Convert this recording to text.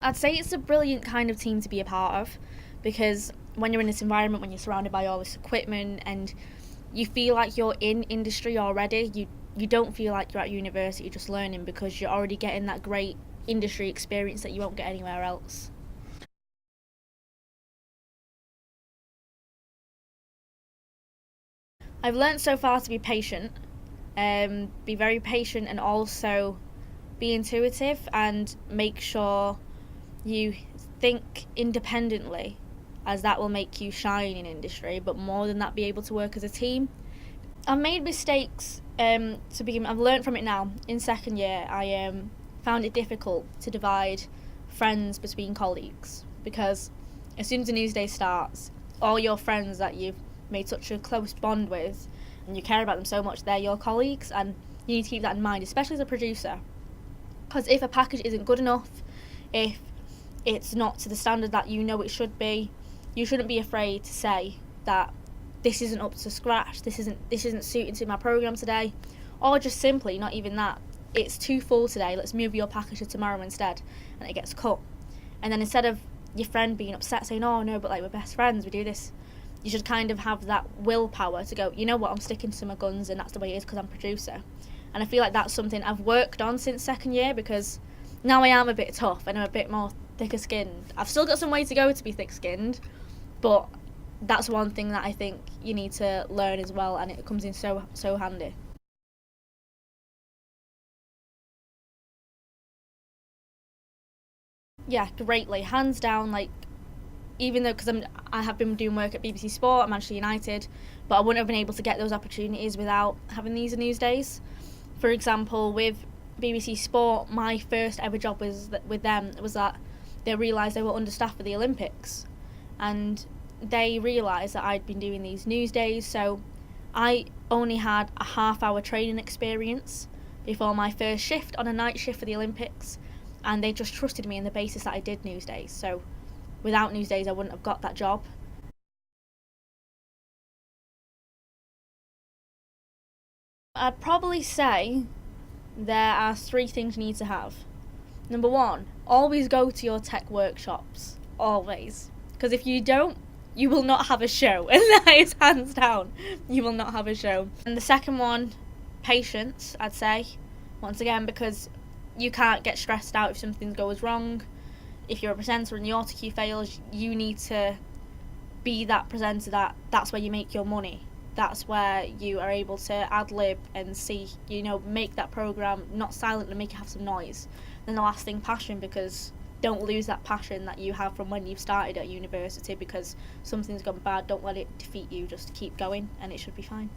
I'd say it's a brilliant kind of team to be a part of, because when you're in this environment, when you're surrounded by all this equipment and you feel like you're in industry already, you don't feel like you're at university just learning, because you're already getting that great industry experience that you won't get anywhere else. I've learned so far to be patient, be very patient, and also be intuitive and make sure you think independently, as that will make you shine in industry, but more than that, be able to work as a team. I've made mistakes to begin. I've learned from it now. In second year, I found it difficult to divide friends between colleagues, because as soon as the news day starts, all your friends that you've made such a close bond with and you care about them so much, they're your colleagues, and you need to keep that in mind, especially as a producer. Because if a package isn't good enough, if it's not to the standard that you know it should be, you shouldn't be afraid to say that this isn't up to scratch, this isn't suited to my program today, or just simply not even that. It's too full today, let's move your package to tomorrow instead, and it gets cut. And then instead of your friend being upset saying, oh no, but like we're best friends, we do this, you should kind of have that willpower to go, you know what, I'm sticking to my guns, and that's the way it is because I'm a producer. And I feel like that's something I've worked on since second year, because now I am a bit tough and I'm a bit more thicker skinned. I've still got some way to go to be thick skinned, but that's one thing that I think you need to learn as well, and it comes in so handy. Yeah, greatly, hands down. Like, even though, because I have been doing work at BBC Sport, I'm Manchester United, but I wouldn't have been able to get those opportunities without having these news days. For example, with BBC Sport, my first ever job with them was that they realised they were understaffed for the Olympics, and they realised that I'd been doing these news days, so I only had a half-hour training experience before my first shift on a night shift for the Olympics, and they just trusted me on the basis that I did news days. So without news days, I wouldn't have got that job. I'd probably say there are three things you need to have. Number one, always go to your tech workshops. Always. Because if you don't, you will not have a show. And that is hands down. You will not have a show. And the second one, patience, I'd say. Once again, because you can't get stressed out if something goes wrong. If you're a presenter and the autocue fails, you need to be that presenter that's where you make your money. That's where you are able to ad lib and see, make that program not silent and make it have some noise. Then the last thing, passion, because don't lose that passion that you have from when you've started at university, because something's gone bad. Don't let it defeat you. Just keep going and it should be fine.